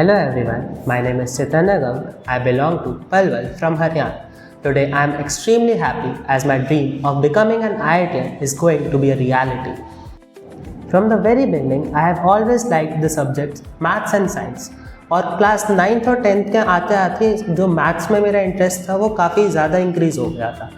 Hello everyone, my name is Chaitanya Gaur. I belong to Palwal from Haryana. Today I am extremely happy as my dream of becoming an IITian is going to be a reality. From the very beginning, I have always liked the subjects maths and science. और class 9th और 10th के आते आते जो maths में मेरा interest था वो काफ़ी ज़्यादा इंक्रीज़ हो गया था।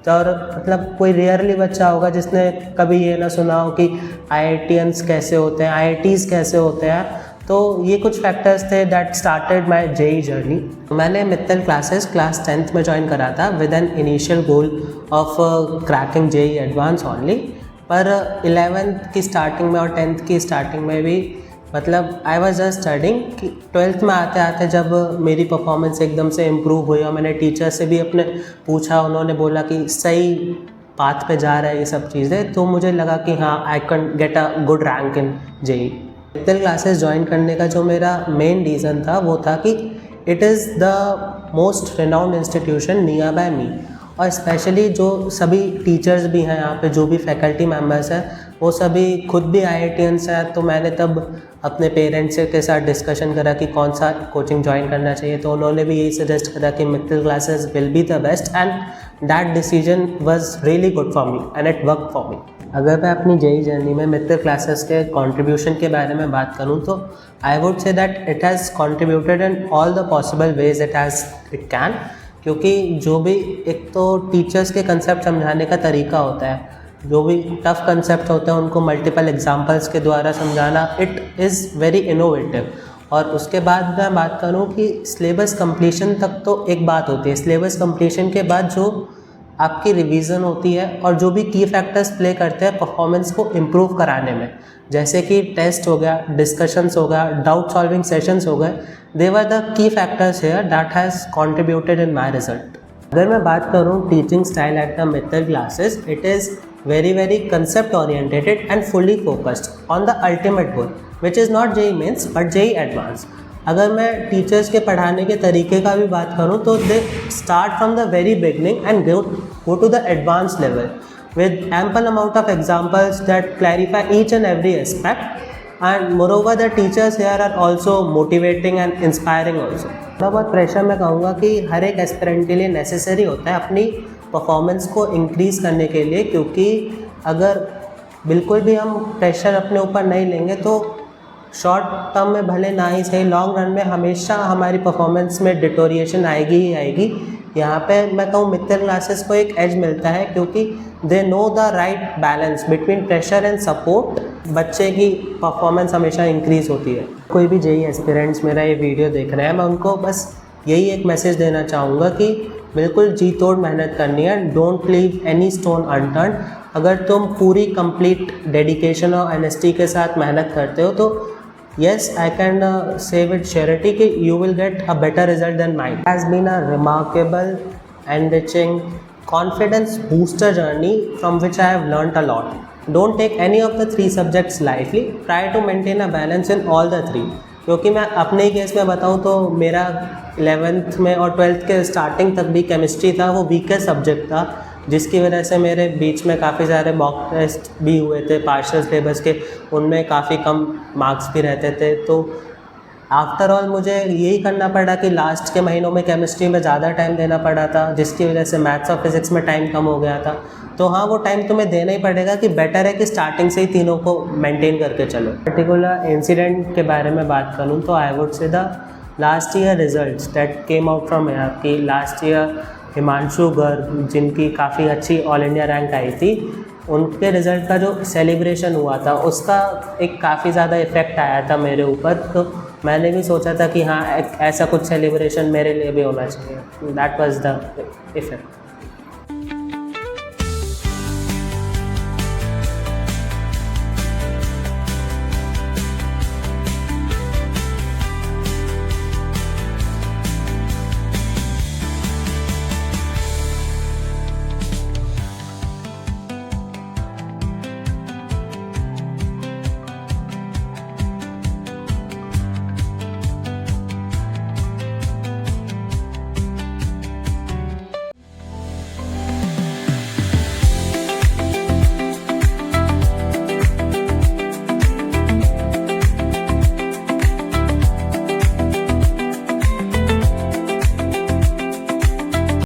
तो और मतलब कोई रेयरली बच्चा होगा जिसने कभी ये ना सुना हो कि IITians कैसे होते हैं, IITs कैसे होते हैं। तो ये कुछ फैक्टर्स थे that started my JEE journey. मैंने मित्तल क्लासेस क्लास 10th में ज्वाइन करा था with an initial goal of cracking JEE advance only. पर 11th की स्टार्टिंग में और 10th की स्टार्टिंग में भी मतलब आई वॉज जस्ट स्टडिंग कि 12th में आते आते जब मेरी परफॉर्मेंस एकदम से इम्प्रूव हुई और मैंने टीचर से भी अपने पूछा, उन्होंने बोला कि सही पाथ पे जा रहा है ये सब चीज़ें, तो मुझे लगा कि हाँ I can get a good rank in JEE. Mittal classes join करने का जो मेरा मेन रीज़न था वो था कि it is the most renowned institution near by me, और स्पेशली जो सभी टीचर्स भी हैं यहाँ पे, जो भी फैकल्टी मेम्बर्स हैं वो सभी खुद भी IITians हैं। तो मैंने तब अपने पेरेंट्स के साथ डिस्कशन करा कि कौन सा कोचिंग ज्वाइन करना चाहिए, तो उन्होंने भी यही सजेस्ट करा कि Mittal classes will be the best, and that decision was really good for me and it work for me. अगर मैं अपनी जेई जर्नी में मित्तल क्लासेस के कंट्रीब्यूशन के बारे में बात करूं तो I would say that it has contributed in all the possible ways it can, क्योंकि जो भी एक तो टीचर्स के कंसेप्ट समझाने का तरीका होता है, जो भी टफ़ कंसेप्ट होते हैं उनको मल्टीपल एग्जांपल्स के द्वारा समझाना, इट इज़ वेरी इनोवेटिव। और उसके बाद मैं बात करूं कि सिलेबस कंप्लीशन तक तो एक बात होती है, सिलेबस कंप्लीशन के बाद जो आपकी रिवीजन होती है और जो भी की फैक्टर्स प्ले करते हैं परफॉर्मेंस को इम्प्रूव कराने में, जैसे कि टेस्ट हो गया, डिस्कशंस हो गया, डाउट सॉल्विंग सेशंस हो गए, they were the key factors here that has contributed in my result. अगर मैं बात करूं teaching style at the Mittal classes, it is very concept oriented and fully focused on the ultimate goal which is not JEE Mains but JEE Advanced। अगर मैं teachers के पढ़ाने के तरीके का भी बात करूं तो they start from the very beginning and go to the advanced level with ample amount of examples that clarify each and every aspect, and moreover the teachers here are also motivating and inspiring also। थोड़ा बहुत pressure मैं कहूँगा कि हर एक aspirant के लिए necessary होता है अपनी परफॉर्मेंस को इंक्रीज़ करने के लिए, क्योंकि अगर बिल्कुल भी हम प्रेशर अपने ऊपर नहीं लेंगे तो शॉर्ट टर्म में भले ना ही सही, लॉन्ग रन में हमेशा हमारी परफॉर्मेंस में डिटोरिएशन आएगी ही आएगी। यहाँ पे मैं कहूँ मित्तल क्लासेस को एक एज मिलता है क्योंकि they know the right balance between pressure and support, बच्चे की परफॉर्मेंस हमेशा इंक्रीज़ होती है। कोई भी जेई एस्पिरेंट्स मेरा ये वीडियो देख रहे हैं, मैं उनको बस यही एक मैसेज देना चाहूँगा कि बिल्कुल जी तोड़ मेहनत करनी है, don't leave any stone unturned. अगर तुम पूरी कंप्लीट डेडिकेशन और ऑनेस्टी के साथ मेहनत करते हो तो yes I can say with surety कि you will get a better result than mine. Has been a remarkable enriching confidence booster journey from which I have learned a lot. Don't take any of the 3 subjects lightly, try to maintain a balance in all the 3। क्योंकि मैं अपने ही case में बताऊँ तो मेरा 11th में और 12th के स्टार्टिंग तक भी केमिस्ट्री था, वो वीकेस्ट सब्जेक्ट था, जिसकी वजह से मेरे बीच में काफ़ी सारे मॉक टेस्ट भी हुए थे पार्शियल सिलेबस के, उनमें काफ़ी कम मार्क्स भी रहते थे। तो आफ्टर ऑल मुझे यही करना पड़ा कि लास्ट के महीनों में केमिस्ट्री में ज़्यादा टाइम देना पड़ा था, जिसकी वजह से मैथ्स और फिज़िक्स में टाइम कम हो गया था। तो हाँ, वो टाइम तुम्हें देना ही पड़ेगा कि बेटर है कि स्टार्टिंग से ही तीनों को मेंटेन करके चलो। पर्टिकुलर इंसिडेंट के बारे में बात करूँ तो I would say the last year results that came out from here कि लास्ट ईयर हिमांशु गर्ग, जिनकी काफ़ी अच्छी ऑल इंडिया रैंक आई थी, उनके रिज़ल्ट का जो सेलिब्रेशन हुआ था उसका एक काफ़ी ज़्यादा इफ़ेक्ट आया था मेरे ऊपर। तो मैंने भी सोचा था कि हाँ, ऐसा कुछ सेलिब्रेशन मेरे लिए भी होना चाहिए। That was the effect.